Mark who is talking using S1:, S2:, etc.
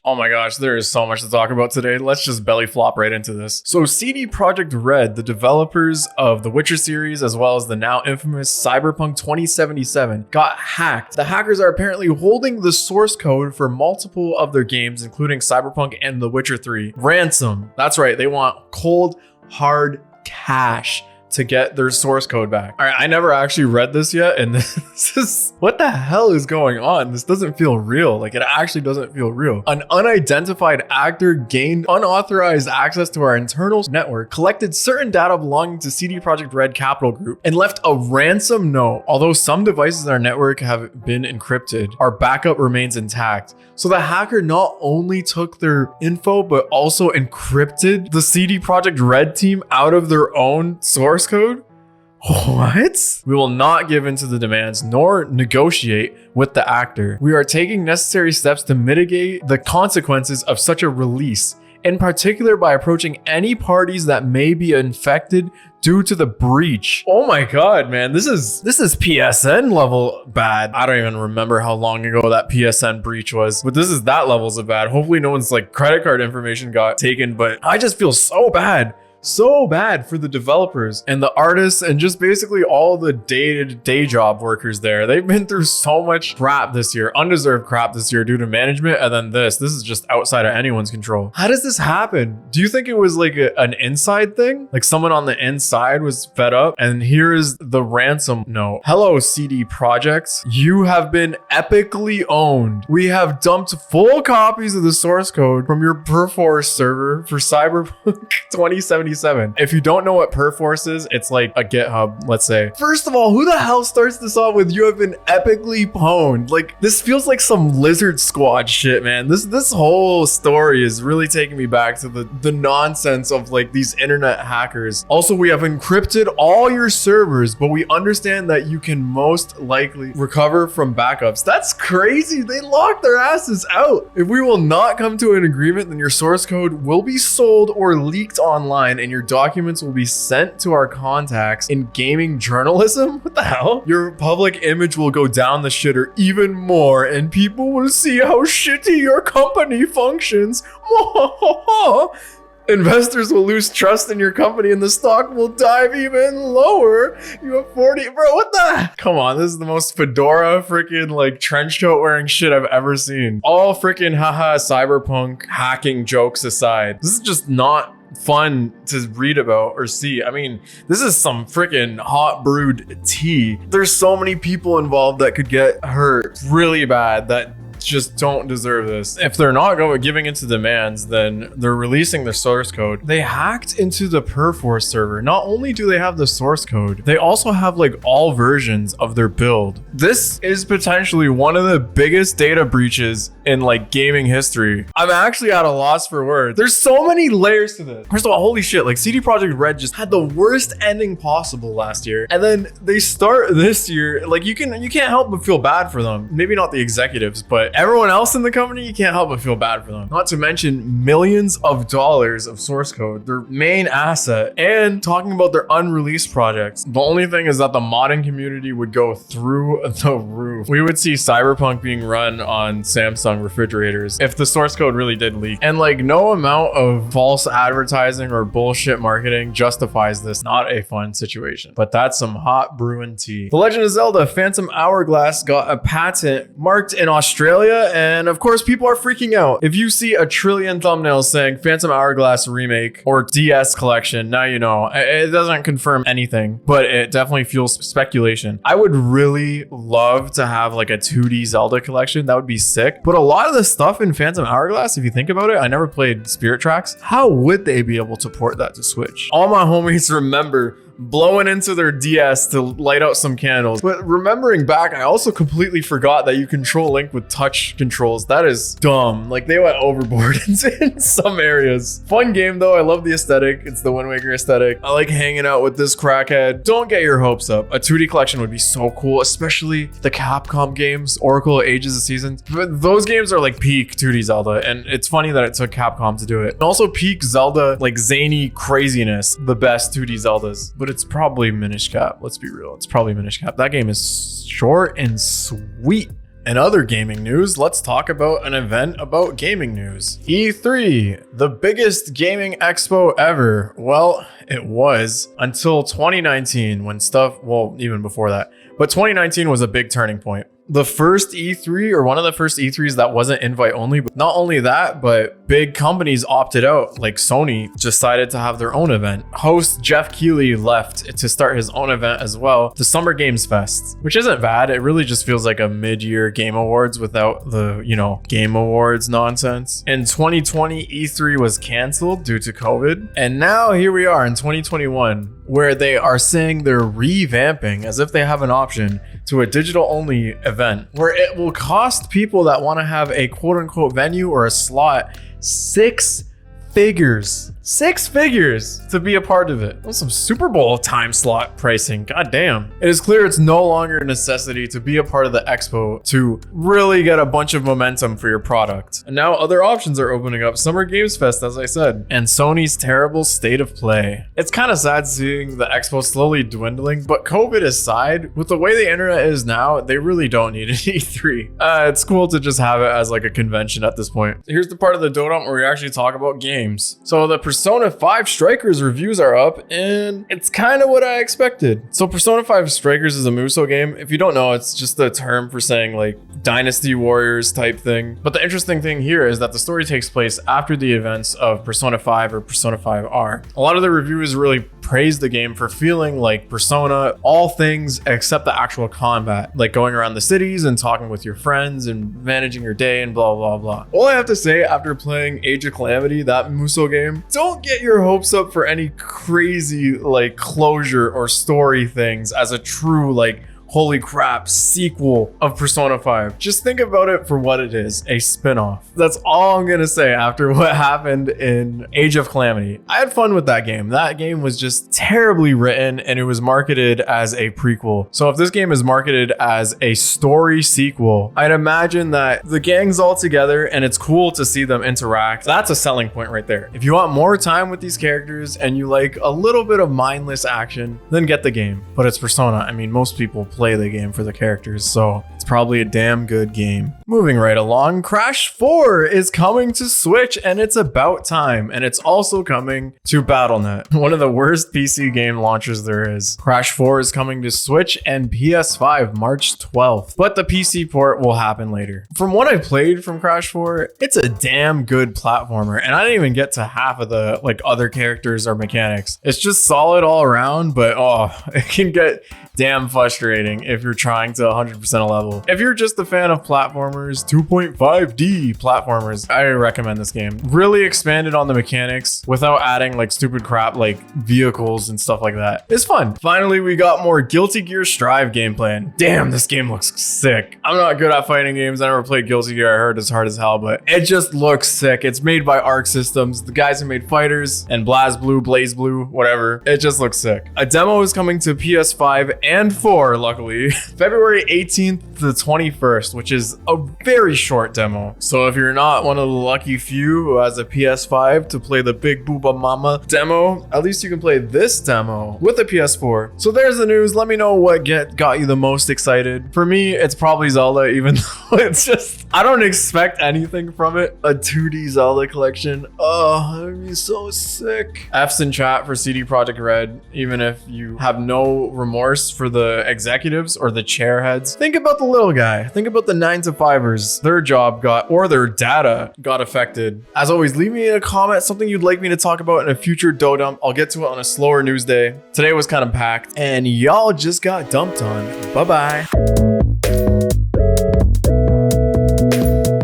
S1: Oh my gosh, there is so much to talk about today. Let's just belly flop right into this. So CD Projekt Red, the developers of the Witcher series, as well as the now infamous Cyberpunk 2077, got hacked. The hackers are apparently holding the source code for multiple of their games, including Cyberpunk and The Witcher 3. Ransom. That's right, they want cold, hard cash to get their source code back. All right, I never actually read this yet, and this is, what the hell is going on? This doesn't feel real. Like, it actually doesn't feel real. An unidentified actor gained unauthorized access to our internal network, collected certain data belonging to CD Projekt Red Capital Group, and left a ransom note. Although some devices in our network have been encrypted, our backup remains intact. So the hacker not only took their info, but also encrypted the CD Projekt Red team out of their own source code? What? We will not give in to the demands nor negotiate with the actor. We are taking necessary steps to mitigate the consequences of such a release, in particular by approaching any parties that may be infected due to the breach. Oh my god, man, this is PSN level bad. I don't even remember how long ago that PSN breach was, but this is that levels of bad. Hopefully no one's like credit card information got taken, but I just feel so bad for the developers and the artists and just basically all the day job workers there. They've been through so much crap this year, undeserved crap this year due to management, and then this is just outside of anyone's control. How does this happen? Do you think it was like an inside thing? Like someone on the inside was fed up? And here is the ransom note. Hello, CD Projekt. You have been epically owned. We have dumped full copies of the source code from your Perforce server for Cyberpunk 2077. If you don't know what Perforce is, it's like a GitHub, let's say. First of all, who the hell starts this off with "you have been epically pwned"? Like, this feels like some Lizard Squad shit, man. This whole story is really taking me back to the nonsense of like these internet hackers. Also, we have encrypted all your servers, but we understand that you can most likely recover from backups. That's crazy. They locked their asses out. If we will not come to an agreement, then your source code will be sold or leaked online, and your documents will be sent to our contacts in gaming journalism? What the hell? Your public image will go down the shitter even more, and people will see how shitty your company functions. Investors will lose trust in your company and the stock will dive even lower. You have 40, bro, what the? Come on, this is the most fedora freaking like trench coat wearing shit I've ever seen. All freaking haha cyberpunk hacking jokes aside, this is just not fun to read about or see. I mean, this is some freaking hot brewed tea. There's so many people involved that could get hurt really bad that just don't deserve this. If they're not giving into demands, then they're releasing their source code. They hacked into the Perforce server. Not only do they have the source code, they also have like all versions of their build. This is potentially one of the biggest data breaches in like gaming history. I'm actually at a loss for words. There's so many layers to this. First of all, holy shit, like CD Projekt Red just had the worst ending possible last year, and then they start this year. Like you can't help but feel bad for them. Maybe not the executives, but everyone else in the company, you can't help but feel bad for them. Not to mention millions of dollars of source code, their main asset, and talking about their unreleased projects. The only thing is that the modding community would go through the roof. We would see Cyberpunk being run on Samsung refrigerators if the source code really did leak. And like no amount of false advertising or bullshit marketing justifies this. Not a fun situation, but that's some hot brewing tea. The Legend of Zelda Phantom Hourglass got a patent marked in Australia, and of course people are freaking out. If you see a trillion thumbnails saying Phantom Hourglass remake or DS collection, now you know. It doesn't confirm anything, but it definitely fuels speculation. I would really love to have like a 2D Zelda collection. That would be sick. But a lot of the stuff in Phantom Hourglass, if you think about it, I never played Spirit Tracks. How would they be able to port that to Switch? All my homies remember blowing into their DS to light out some candles. But remembering back, I also completely forgot that you control Link with touch controls. That is dumb. Like they went overboard in some areas. Fun game though. I love the aesthetic. It's the Wind Waker aesthetic. I like hanging out with this crackhead. Don't get your hopes up. A 2D collection would be so cool, especially the Capcom games, Oracle Ages of Seasons. But those games are like peak 2D Zelda, and it's funny that it took Capcom to do it. And also peak Zelda, like zany craziness, the best 2D Zeldas. But it's probably Minish Cap. Let's be real. It's probably Minish Cap. That game is short and sweet. In other gaming news, let's talk about an event about gaming news. E3, the biggest gaming expo ever. Well, it was until 2019 when even before that, but 2019 was a big turning point. The first E3, or one of the first E3s that wasn't invite only, but not only that, but big companies opted out. Like Sony decided to have their own event. Host Jeff Keighley left to start his own event as well, the Summer Games Fest, which isn't bad. It really just feels like a mid-year Game Awards without the, Game Awards nonsense. In 2020, E3 was canceled due to COVID. And now here we are in 2021, where they are saying they're revamping, as if they have an option, to a digital-only event, where it will cost people that want to have a quote-unquote venue or a slot six figures to be a part of it. That's some Super Bowl time slot pricing. God damn. It is clear it's no longer a necessity to be a part of the expo to really get a bunch of momentum for your product. And now other options are opening up. Summer Games Fest, as I said, and Sony's terrible state of play. It's kind of sad seeing the expo slowly dwindling, but COVID aside, with the way the internet is now, they really don't need an E3. It's cool to just have it as like a convention at this point. Here's the part of the Dodom where we actually talk about games. So the Persona 5 Strikers reviews are up, and it's kind of what I expected. So Persona 5 Strikers is a Musou game. If you don't know, it's just a term for saying like Dynasty Warriors type thing. But the interesting thing here is that the story takes place after the events of Persona 5 or Persona 5R. A lot of the reviewers really praised the game for feeling like Persona, all things except the actual combat, like going around the cities and talking with your friends and managing your day and blah, blah, blah. All I have to say after playing Age of Calamity, that Musou game, don't get your hopes up for any crazy like closure or story things as a true like holy crap sequel of Persona 5. Just think about it for what it is, a spin-off. That's all I'm gonna say after what happened in Age of Calamity. I had fun with that game. That game was just terribly written and it was marketed as a prequel. So if this game is marketed as a story sequel, I'd imagine that the gang's all together and it's cool to see them interact. That's a selling point right there. If you want more time with these characters and you like a little bit of mindless action, then get the game. But it's Persona. I mean, most people play the game for the characters, so it's probably a damn good game. Moving right along, Crash 4 is coming to Switch, and it's about time. And it's also coming to Battle.net, one of the worst PC game launchers there is. Crash 4 is coming to Switch and PS5 March 12th, but the PC port will happen later. From what I played from Crash 4, it's a damn good platformer, and I didn't even get to half of the like other characters or mechanics. It's just solid all around, but it can get damn frustrating if you're trying to 100% a level. If you're just a fan of platformers, 2.5D platformers, I recommend this game. Really expanded on the mechanics without adding like stupid crap like vehicles and stuff like that. It's fun. Finally, we got more Guilty Gear Strive gameplay. And damn, this game looks sick. I'm not good at fighting games. I never played Guilty Gear. I heard it's hard as hell, but it just looks sick. It's made by Arc Systems, the guys who made Fighters and Blaze Blue, whatever. It just looks sick. A demo is coming to PS5 and 4, luckily, February 18th to the 21st, which is a very short demo. So if you're not one of the lucky few who has a PS5 to play the Big Booba Mama demo, at least you can play this demo with a PS4. So there's the news. Let me know what got you the most excited. For me, it's probably Zelda, even though it's just, I don't expect anything from it. A 2D Zelda collection. Oh, that'd be so sick. F's in chat for CD Projekt Red, even if you have no remorse for the executives or the chairheads. Think about the little guy. Think about the 9-to-5ers. Their job their data got affected. As always, leave me in a comment something you'd like me to talk about in a future Dodump. I'll get to it on a slower news day. Today was kind of packed and y'all just got dumped on. Bye-bye.